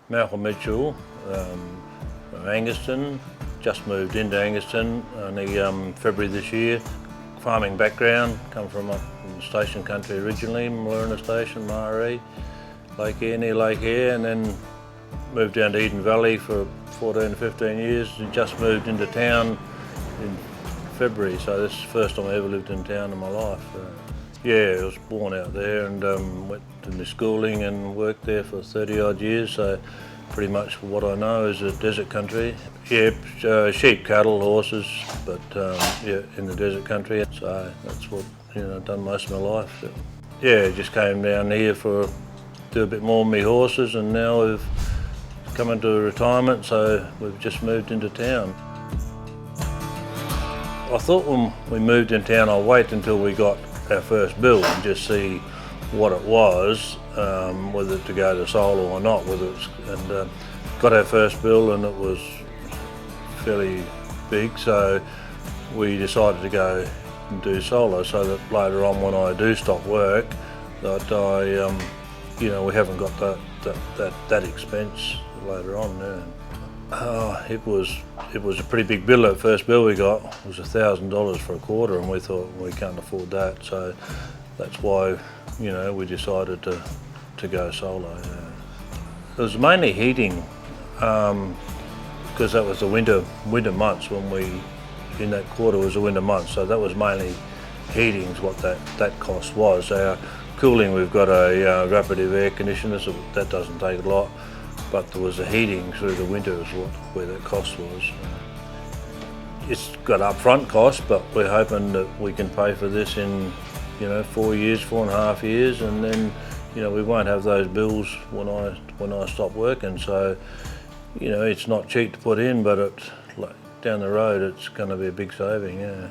Malcolm Mitchell, from Angaston. Just moved into Angaston only February this year. Farming background, come from up in station country originally, Malurina Station, Maree, Lake Eyre, near Lake Eyre, and then moved down to Eden Valley for 14, 15 years and just moved into town in February, so this is the first time I ever lived in town in my life. Yeah, I was born out there and went to my schooling and worked there for 30 odd years, so pretty much what I know is a desert country. Yeah, sheep, cattle, horses, but yeah, in the desert country. So that's what I've done most of my life. Yeah, just came down here for do a bit more with my horses, and now we've come into retirement, so we've just moved into town. I thought when we moved in town I'd wait until we got our first bill and just see what it was, whether to go to solar or not, and got our first bill and it was fairly big, so we decided to go and do solar, so that later on when I do stop work that we haven't got that expense later on. Yeah. It was a pretty big bill. That first bill we got was $1,000 for a quarter, and we thought we can't afford that, so that's why we decided to go solar. Yeah. It was mainly heating, because that was the winter months when in that quarter was the winter months, so that was mainly heating's what that cost was. Our cooling, we've got a Rapid air conditioner, so that doesn't take a lot, but there was a heating through the winter is where that cost was. It's got upfront cost, but we're hoping that we can pay for this in 4 years, 4.5 years, and then we won't have those bills when I stop working. So it's not cheap to put in, but down the road it's going to be a big saving. Yeah.